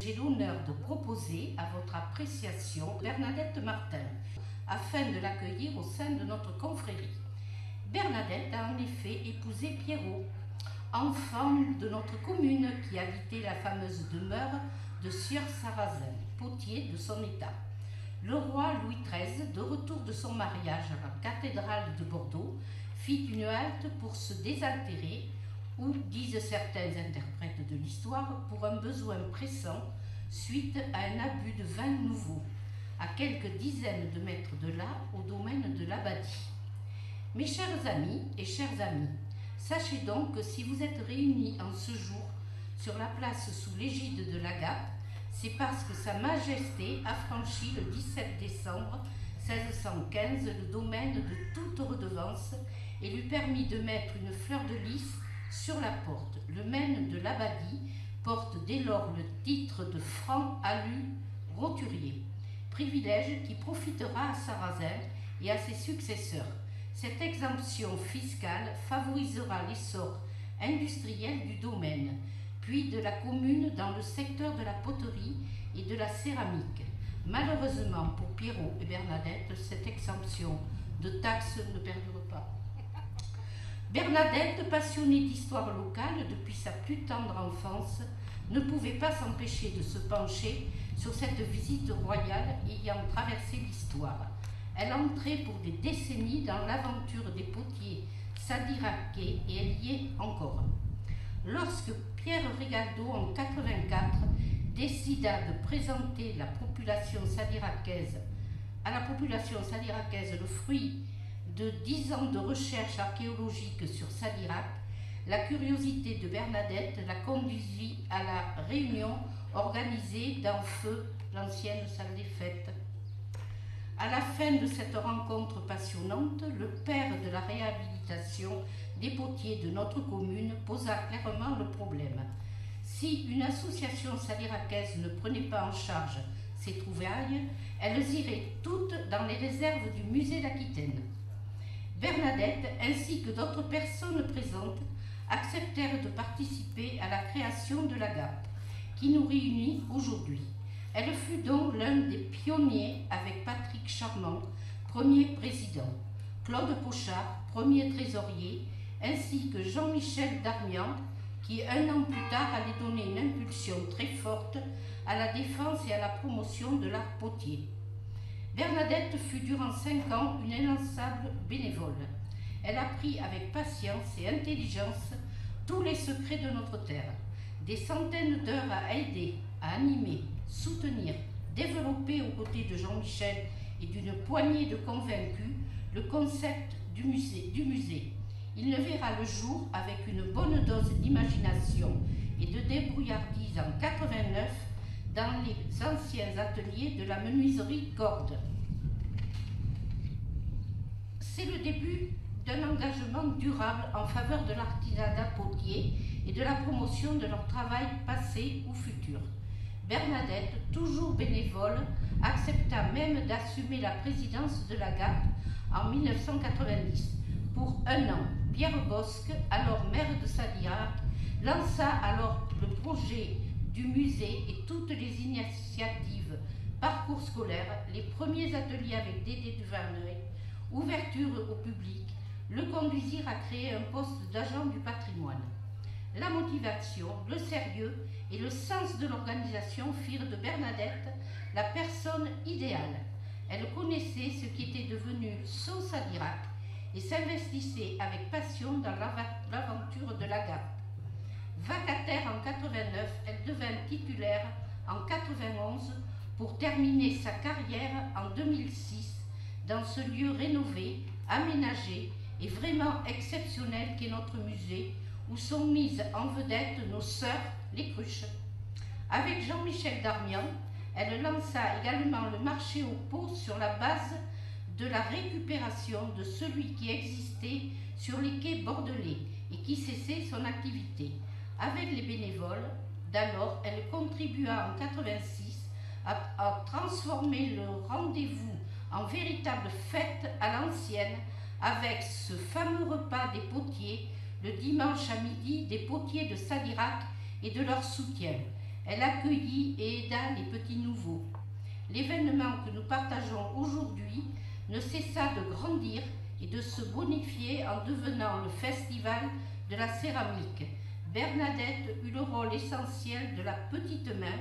J'ai l'honneur de proposer à votre appréciation Bernadette Martin, afin de l'accueillir au sein de notre confrérie. Bernadette a en effet épousé Pierrot, enfant de notre commune qui habitait la fameuse demeure de Sieur Sarrazin, potier de son état. Le roi Louis XIII, de retour de son mariage à la cathédrale de Bordeaux, fit une halte pour se désaltérer, ou, disent certains interprètes de l'histoire, pour un besoin pressant suite à un abus de vin nouveau, à quelques dizaines de mètres de là, au domaine de l'Abbadie. Mes chers amis et chers amis, sachez donc que si vous êtes réunis en ce jour sur la place sous l'égide de l'Agape, c'est parce que Sa Majesté a franchi le 17 décembre 1615 le domaine de toute redevance et lui permit de mettre une fleur de lys sur la porte. Le mène de l'Abbadie porte dès lors le titre de franc alu roturier, privilège qui profitera à Sarrazin et à ses successeurs. Cette exemption fiscale favorisera l'essor industriel du domaine, puis de la commune dans le secteur de la poterie et de la céramique. Malheureusement pour Pierrot et Bernadette, cette exemption de taxes ne perdure pas. Bernadette, passionnée d'histoire locale depuis sa plus tendre enfance, ne pouvait pas s'empêcher de se pencher sur cette visite royale ayant traversé l'histoire. Elle entrait pour des décennies dans l'aventure des potiers sadiraquais et elle y est encore. Lorsque Pierre Rigaldo, en 84, décida de présenter à la population sadiracaise le fruit de 10 ans de recherche archéologique sur Sadirac, la curiosité de Bernadette la conduisit à la réunion organisée dans Feu, l'ancienne salle des fêtes. À la fin de cette rencontre passionnante, le père de la réhabilitation des potiers de notre commune posa clairement le problème. Si une association sadiracaise ne prenait pas en charge ces trouvailles, elles iraient toutes dans les réserves du musée d'Aquitaine. Bernadette, ainsi que d'autres personnes présentes, acceptèrent de participer à la création de l'Agape, qui nous réunit aujourd'hui. Elle fut donc l'un des pionniers avec Patrick Charmant, premier président, Claude Pochard, premier trésorier, ainsi que Jean-Michel Darmian, qui un an plus tard allait donner une impulsion très forte à la défense et à la promotion de l'art potier. Bernadette fut durant 5 ans une inlassable bénévole. Elle apprit avec patience et intelligence tous les secrets de notre terre. Des centaines d'heures à aider, à animer, soutenir, développer aux côtés de Jean-Michel et d'une poignée de convaincus le concept du musée. Il ne verra le jour avec une bonne dose d'imagination et de débrouillardise en 89 dans les anciens ateliers de la menuiserie Corde. C'est le début d'un engagement durable en faveur de l'artisanat potier et de la promotion de leur travail passé ou futur. Bernadette, toujours bénévole, accepta même d'assumer la présidence de l'Agape en 1990. Pour 1 an, Pierre Bosque, alors maire de Sadirac, lança alors le projet du musée et toutes les initiatives, parcours scolaires, les premiers ateliers avec Dédé de Verneuil, ouverture au public, le conduisirent à créer un poste d'agent du patrimoine. La motivation, le sérieux et le sens de l'organisation firent de Bernadette la personne idéale. Elle connaissait ce qui était devenu So Sadirac et s'investissait avec passion dans l'aventure de l'Agape. Vacataire en 89, elle devint titulaire en 91 pour terminer sa carrière en 2006 dans ce lieu rénové, aménagé et vraiment exceptionnel qu'est notre musée, où sont mises en vedette nos sœurs, les cruches. Avec Jean-Michel Darmian, elle lança également le marché aux pots sur la base de la récupération de celui qui existait sur les quais bordelais et qui cessait son activité. Avec les bénévoles d'alors, elle contribua en 86 à transformer le rendez-vous en véritable fête à l'ancienne avec ce fameux repas des potiers le dimanche à midi des potiers de Sadirac et de leur soutien. Elle accueillit et aida les petits nouveaux. L'événement que nous partageons aujourd'hui ne cessa de grandir et de se bonifier en devenant le festival de la céramique. Bernadette eut le rôle essentiel de la petite main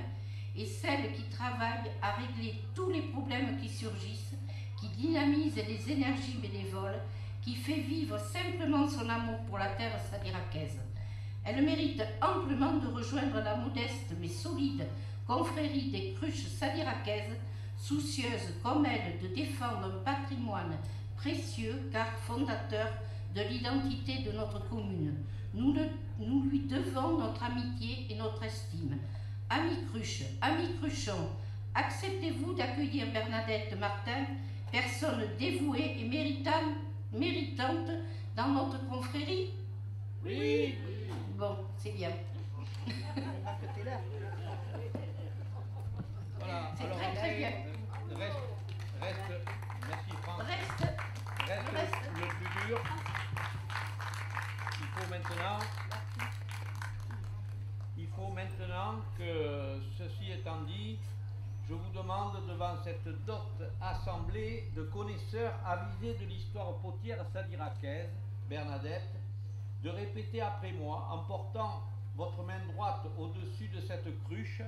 et celle qui travaille à régler tous les problèmes qui surgissent, qui dynamise les énergies bénévoles, qui fait vivre simplement son amour pour la terre sadiracaise. Elle mérite amplement de rejoindre la modeste mais solide confrérie des cruches sadiracaises, soucieuse comme elle de défendre un patrimoine précieux car fondateur de l'identité de notre commune. Nous lui devons notre amitié et notre estime. Amis cruches, amis cruchons, acceptez-vous d'accueillir Bernadette Martin, personne dévouée et méritante dans notre confrérie? Oui. Bon, c'est bien. Voilà. C'est Alors, très bien. Reste, merci France. Reste. Le plus dur. Il faut maintenant que, ceci étant dit, je vous demande devant cette dote assemblée de connaisseurs avisés de l'histoire potière sadiracaise, Bernadette, de répéter après moi en portant votre main droite au-dessus de cette cruche.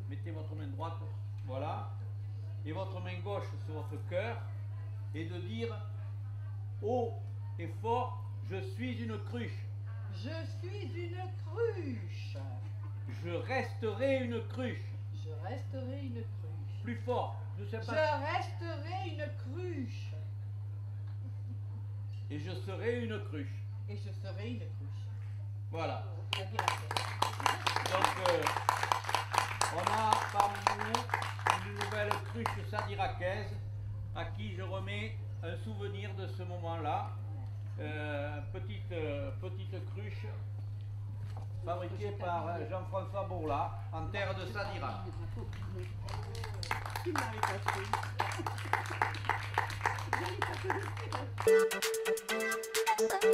Mettez votre main droite, voilà, et votre main gauche sur votre cœur, et de dire haut et fort, je suis une cruche. Je suis une cruche. Je resterai une cruche. Je resterai une cruche. Plus fort, je sais pas. Je resterai une cruche. Et je serai une cruche. Et je serai une cruche. Voilà. Sadiracaise. Donc, on a parmi nous une nouvelle cruche sadiracaise à qui je remets un souvenir de ce moment-là. Petite cruche fabriquée par Jean-François Bourla en terre de Sadirac. Thank you.